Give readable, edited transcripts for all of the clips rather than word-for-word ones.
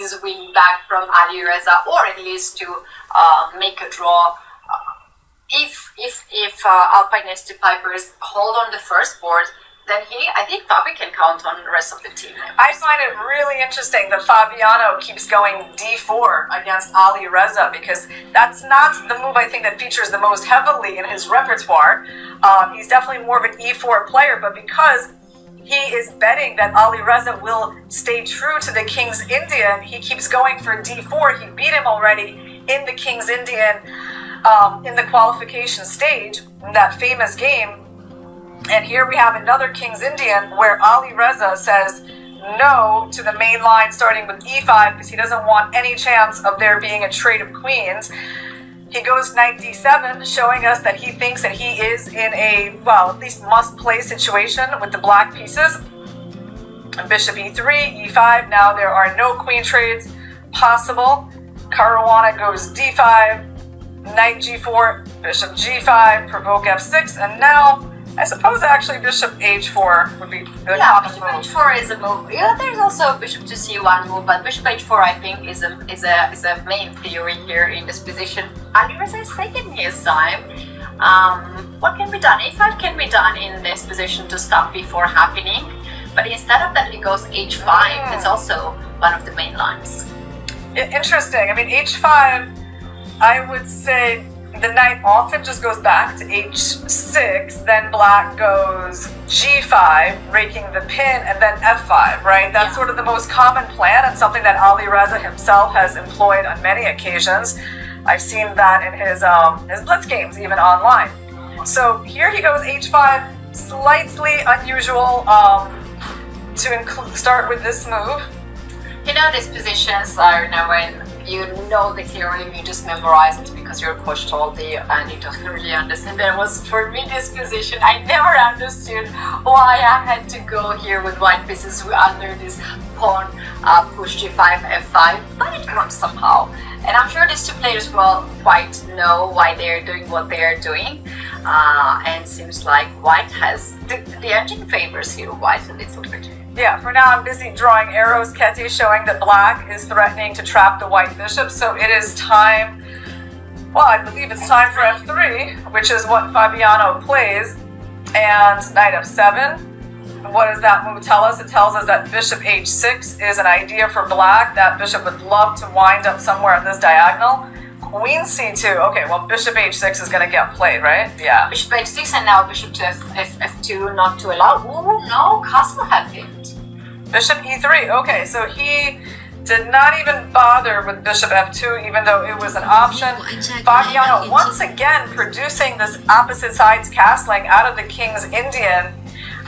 pieces win back from Alireza, or at least to make a draw. If Alpine ST Pipers hold on the first board, then I think Fabi can count on the rest of the team. I find it really interesting that Fabiano keeps going d4 against Alireza, because that's not the move I think that features the most heavily in his repertoire. He's definitely more of an e4 player, but because he is betting that Alireza will stay true to the King's Indian, he keeps going for d4. He beat him already in the King's Indian in the qualification stage, in that famous game. And here we have another King's Indian where Alireza says no to the main line starting with e5 because he doesn't want any chance of there being a trade of queens. He goes knight d7, showing us that he thinks that he is in a, well, at least must-play situation with the black pieces. Bishop e3, e5, now there are no queen trades possible. Caruana goes d5, knight g4, bishop g5, provoke f6, and now I suppose actually bishop h4 would be the common bishop move. h4 is a move. Yeah, there's also bishop to c1 move, but bishop h4 I think is a main theory here in this position. Alireza is taking his time. What can be done? a5 can be done in this position to stop b4 happening, but instead of that he goes h5. It's also one of the main lines. Interesting. I mean, h5, I would say the knight often just goes back to h6, then black goes g5, raking the pin, and then f5, right? That's sort of the most common plan, and something that Alireza himself has employed on many occasions. I've seen that in his blitz games, even online. So here he goes h5, slightly unusual to start with this move. You know, these positions are now when you know the theorem, you just memorize it because your coach told you and you don't really understand. There was, for me, this position, I never understood why I had to go here with white pieces under this pawn push g5, f5, but it works somehow. And I'm sure these two players will quite know why they're doing what they're doing. And seems like white has, the engine favors here, white a little bit. Yeah, for now I'm busy drawing arrows, Ketty, showing that black is threatening to trap the white bishop, so it is time, well, I believe it's time for f3, which is what Fabiano plays, and knight f7. What does that move tell us? It tells us that bishop h6 is an idea for black. That bishop would love to wind up somewhere on this diagonal. Queen c2, okay, well, bishop h6 is going to get played, right? Yeah. Bishop h6 and now bishop to f2, not to allow. Oh, no, castle happened. Bishop e3, okay, so he did not even bother with bishop f2, even though it was an option. Fabiano once again producing this opposite sides castling out of the King's Indian.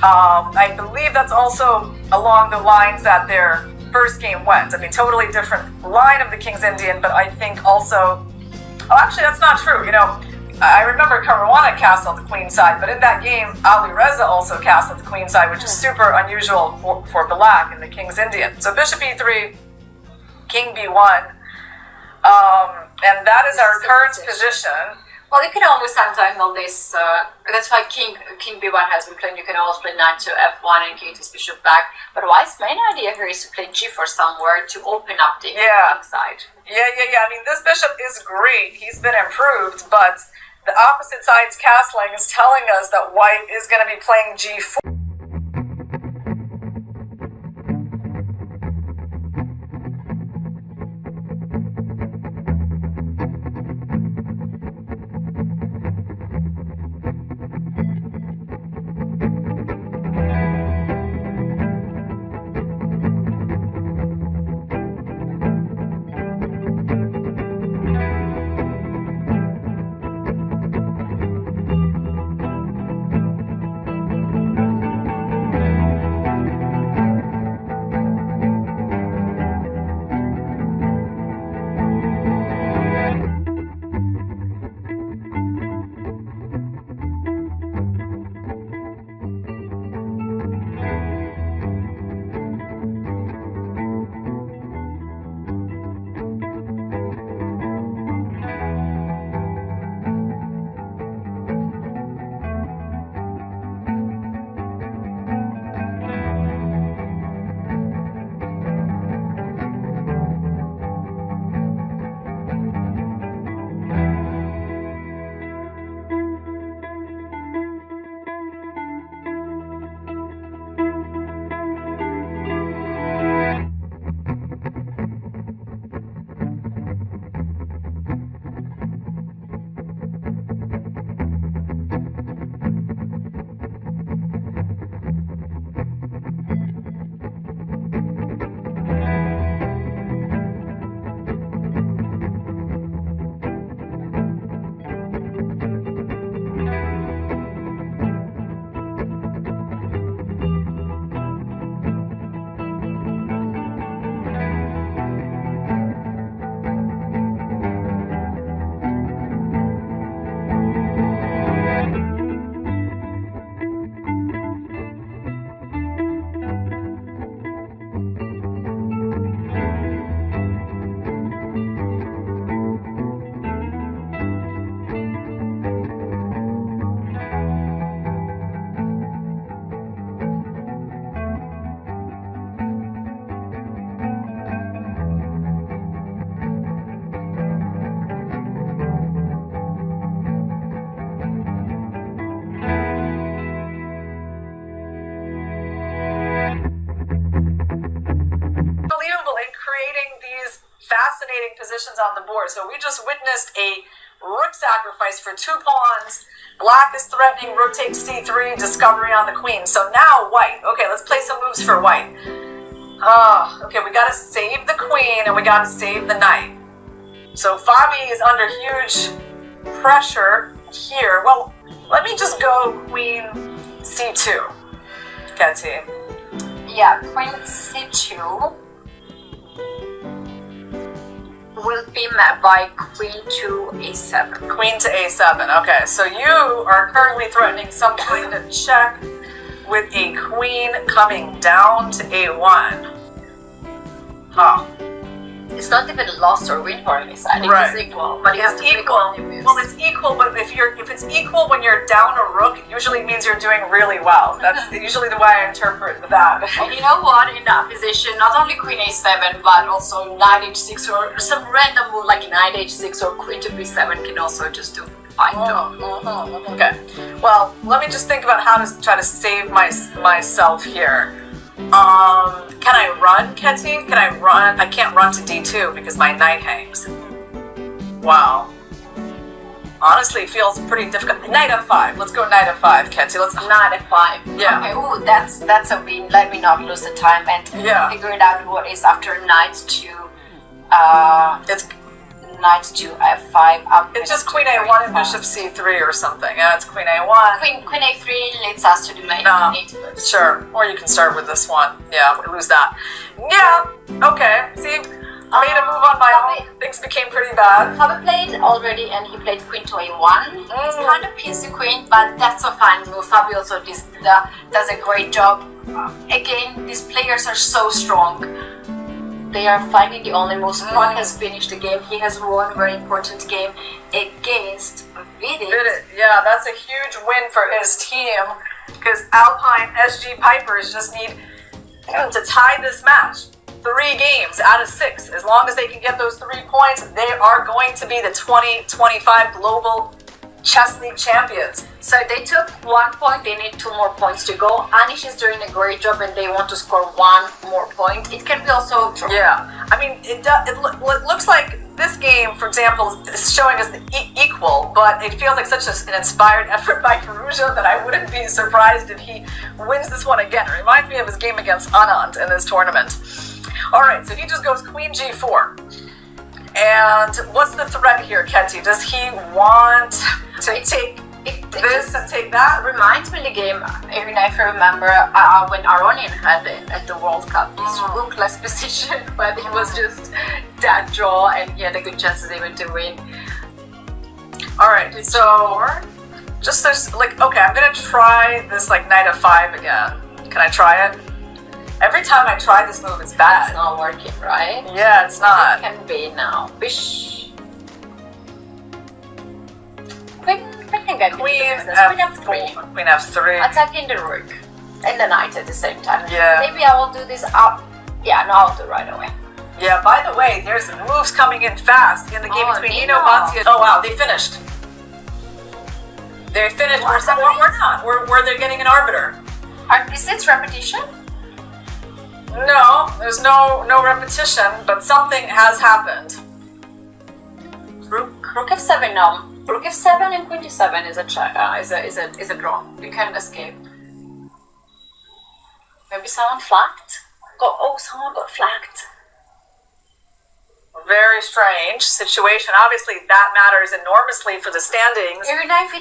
I believe that's also along the lines that their first game went. I mean, totally different line of the King's Indian, but I think also, oh, actually that's not true. You know, I remember Caruana castled the queen side, but in that game, Alireza also castled the queen side, which is super unusual for black in the King's Indian. So bishop e3, king b1, and that is our current position. Well, you can always diagonal this. That's why king b1 has been played. You can always play knight to f1 and king to bishop back. But white's main idea here is to play g4 somewhere to open up the king side. Yeah. I mean, this bishop is great. He's been improved, but the opposite side's castling is telling us that white is going to be playing g4. creating these fascinating positions on the board. So we just witnessed a rook sacrifice for 2 pawns. Black is threatening, rook takes c3, discovery on the queen. So now white. Okay, let's play some moves for white. Okay, we gotta save the queen and we gotta save the knight. So Fabi is under huge pressure here. Well, let me just go queen c2, Katie. Yeah, queen c2 will be met by queen to a7. Queen to a7. Okay, so you are currently threatening something to check with a queen coming down to a1. Huh. It's not even lost or win for any side. Right. It's equal, but It's equal. Well, it's equal, but if it's equal when you're down a rook, it usually means you're doing really well. That's usually the way I interpret that. And you know what? In that position, not only queen a7, but also knight h6 or some random move like knight h6 or queen to b7 can also just do fine job. Okay. Well, let me just think about how to try to save myself here. Can I run, Ketty? Can I run? I can't run to d2 because my knight hangs. Wow. Honestly, it feels pretty difficult. Knight f5. Let's go knight f5, Ketty. Let's Knight f5. Yeah. Okay. Ooh, that's a win. Let me not lose the time and figure it out. What is after knight to it's knight to f5. It's just queen a1 and bishop c3 or something. Yeah, it's queen a1. Queen a3 leads us to the main native. Sure. Or you can start with this one. Yeah, we lose that. Yeah. Okay. See, made a move on my own. Things became pretty bad. Fabi played already and he played queen to a1. It's kind of PC queen, but that's a fine move. Fabi also does a great job. Again, these players are so strong. They are finding the only moves. One has finished the game. He has won a very important game against Vidit. Yeah, that's a huge win for his team because Alpine SG Pipers just need to tie this match. 3 games out of 6. As long as they can get those 3 points, they are going to be the 2025 Global Chess League champions. So they took 1 point, they need 2 more points to go. Anish is doing a great job and they want to score 1 more point. It can be also draw. Yeah, I mean, it looks like this game, for example, is showing us the equal, but it feels like such an inspired effort by Firouzja that I wouldn't be surprised if he wins this one again. It reminds me of his game against Anand in this tournament. Alright, so he just goes queen g4. And what's the threat here, Ketty? Does he want to take this and take that? Reminds me of the game, even if you remember when Aronian had it at the World Cup, this rookless position, but he was just that draw and he had a good chances even to win. Alright, so just there's like, okay, I'm gonna try this like knight f5 again. Can I try it? Every time I try this move, it's bad. It's not working, right? Yeah, it's not. It can be now. Bish. Queen f3. Queen f3. Attacking the rook and the knight at the same time. Yeah. Maybe I will do this up. Yeah, no, I'll do it right away. Yeah, by the way, there's moves coming in fast in the game between Nino Banzi and... Oh, wow, they finished. They finished. We're not. We're they're getting an arbiter. Is it repetition? No, there's no repetition, but something has happened. Rook f7 now. Rook f7 and queen d7 is a draw. You can escape. Maybe someone flagged? Someone got flagged. Very strange situation. Obviously, that matters enormously for the standings. Even if